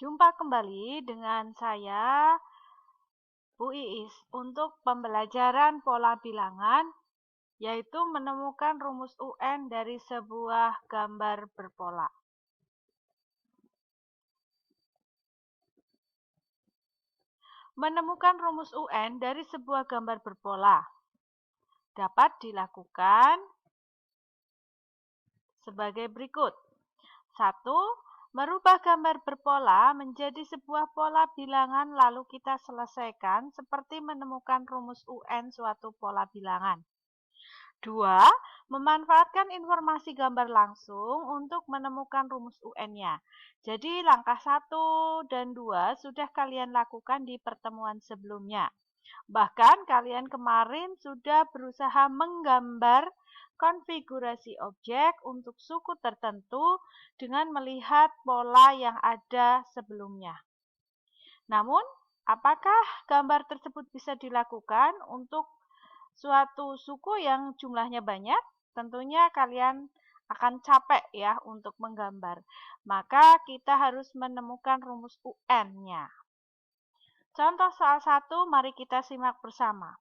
Jumpa kembali dengan saya, Bu Iis, untuk pembelajaran pola bilangan, yaitu menemukan rumus UN dari sebuah gambar berpola. Menemukan rumus UN dari sebuah gambar berpola dapat dilakukan sebagai berikut. 1. Merubah gambar berpola menjadi sebuah pola bilangan lalu kita selesaikan seperti menemukan rumus UN suatu pola bilangan. 2. Memanfaatkan informasi gambar langsung untuk menemukan rumus UN-nya. Jadi langkah 1 dan 2 sudah kalian lakukan di pertemuan sebelumnya. Bahkan kalian kemarin sudah berusaha menggambar konfigurasi objek untuk suku tertentu dengan melihat pola yang ada sebelumnya. Namun, apakah gambar tersebut bisa dilakukan untuk suatu suku yang jumlahnya banyak? Tentunya kalian akan capek ya untuk menggambar. Maka kita harus menemukan rumus UN-nya. Contoh soal 1, mari kita simak bersama.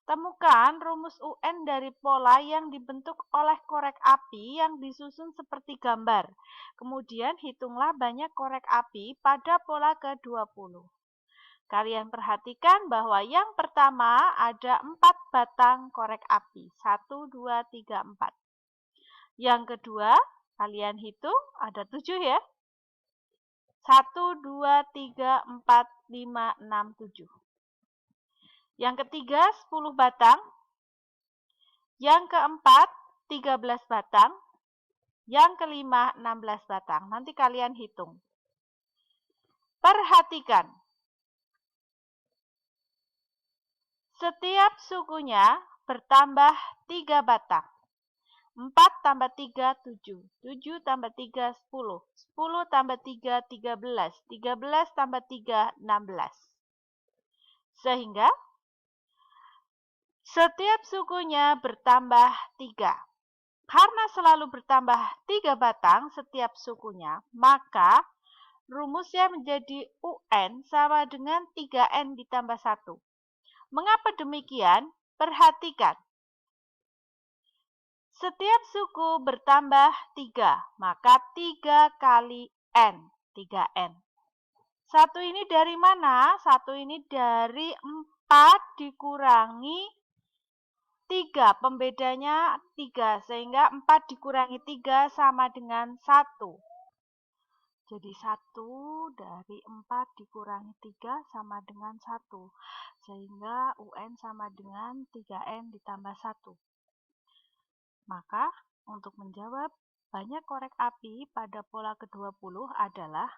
Temukan rumus UN dari pola yang dibentuk oleh korek api yang disusun seperti gambar. Kemudian hitunglah banyak korek api pada pola ke-20. Kalian perhatikan bahwa yang pertama ada 4 batang korek api. 1, 2, 3, 4. Yang kedua, kalian hitung ada 7 ya. 1, 2, 3, 4, 5, 6, 7. Yang ketiga 10 batang. Yang keempat 13 batang. Yang kelima 16 batang. Nanti kalian hitung. Perhatikan. Setiap sukunya bertambah 3 batang. 4 tambah 3, 7. 7 tambah 3, 10. 10 tambah 3, 13. 13 tambah 3, 16. Sehingga setiap sukunya bertambah 3. Karena selalu bertambah 3 batang setiap sukunya, maka rumusnya menjadi UN sama dengan 3N ditambah 1. Mengapa demikian? Perhatikan. Setiap suku bertambah 3, maka 3 kali N, 3N. 1 ini dari mana? 1 ini dari 4 dikurangi 3, pembedanya 3, sehingga 4 dikurangi 3 sama dengan 1. Jadi 1 dari 4 dikurangi 3 sama dengan 1. Sehingga UN sama dengan 3N ditambah 1. Maka untuk menjawab banyak korek api pada pola ke-20 adalah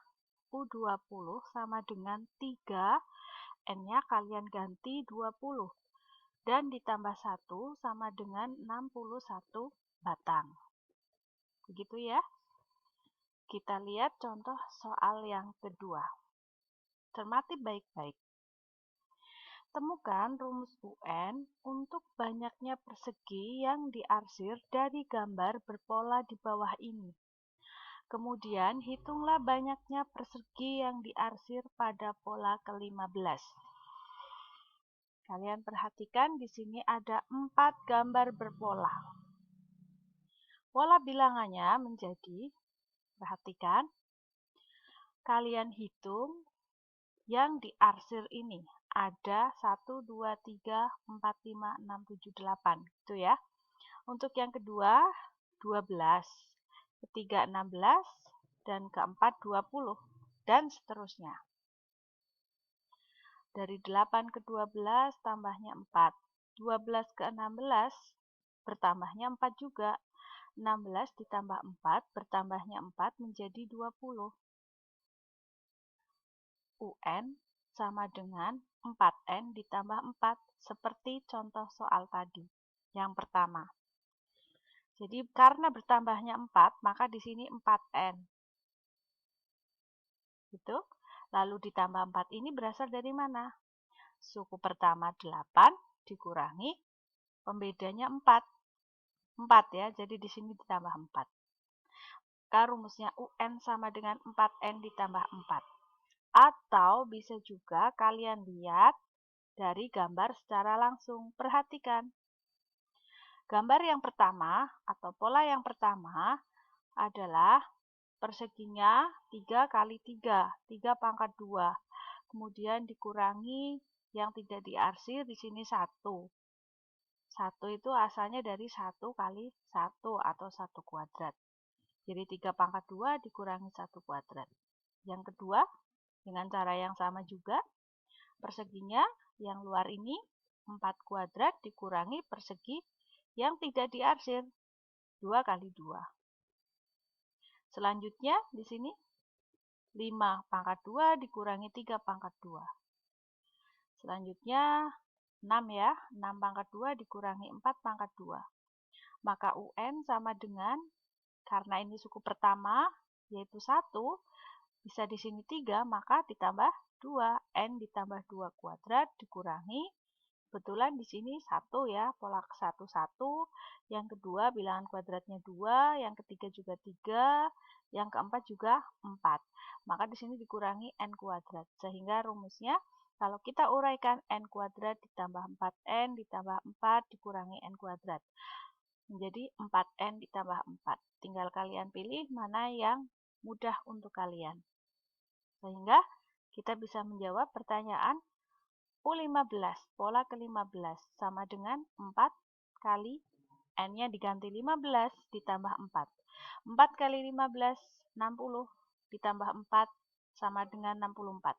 U20 sama dengan 3, N-nya kalian ganti 20. Dan ditambah 1 sama dengan 61 batang. Begitu ya. Kita lihat contoh soal yang kedua. Cermati baik-baik. Temukan rumus UN untuk banyaknya persegi yang diarsir dari gambar berpola di bawah ini. Kemudian hitunglah banyaknya persegi yang diarsir pada pola ke-15. Kalian perhatikan di sini ada 4 gambar berpola. Pola bilangannya menjadi, perhatikan, kalian hitung yang diarsir ini. Ada 1, 2, 3, 4, 5, 6, 7, 8. Gitu ya. Untuk yang kedua, 12. Ketiga, 16. Dan keempat, 20. Dan seterusnya. Dari 8 ke 12 tambahnya 4. 12 ke 16 bertambahnya 4 juga. 16 ditambah 4 bertambahnya 4 menjadi 20. UN sama dengan 4N ditambah 4 seperti contoh soal tadi yang pertama. Jadi karena bertambahnya 4 maka di sini 4N. Gitu. Lalu ditambah 4 ini berasal dari mana? Suku pertama 8 dikurangi pembedanya 4. 4 ya, jadi di sini ditambah 4. Maka rumusnya UN sama dengan 4N ditambah 4. Atau bisa juga kalian lihat dari gambar secara langsung. Perhatikan. Gambar yang pertama atau pola yang pertama adalah perseginya 3 kali 3, 3 pangkat 2. Kemudian dikurangi yang tidak diarsir di sini 1. 1 itu asalnya dari 1 kali 1 atau 1 kuadrat. Jadi 3 pangkat 2 dikurangi 1 kuadrat. Yang kedua, dengan cara yang sama juga, perseginya yang luar ini 4 kuadrat dikurangi persegi yang tidak diarsir, 2 kali 2. Selanjutnya di sini 5 pangkat 2 dikurangi 3 pangkat 2. Selanjutnya 6 ya, 6 pangkat 2 dikurangi 4 pangkat 2. Maka UN sama dengan, karena ini suku pertama, yaitu 1, bisa di sini 3, maka ditambah 2. N ditambah 2 kuadrat dikurangi, kebetulan di sini 1 ya, pola ke-1, 1. Yang kedua bilangan kuadratnya 2, yang ketiga juga 3, yang keempat juga 4. Maka di sini dikurangi N kuadrat, sehingga rumusnya kalau kita uraikan N kuadrat ditambah 4N ditambah 4 dikurangi N kuadrat. Menjadi 4N ditambah 4. Tinggal kalian pilih mana yang mudah untuk kalian. Sehingga kita bisa menjawab pertanyaan U15, pola ke-15 sama dengan 4 kali N-nya diganti 15 ditambah 4. 4 kali 15, 60 ditambah 4 sama dengan 64.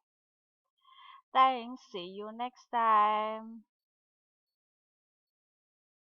Thanks, see you next time.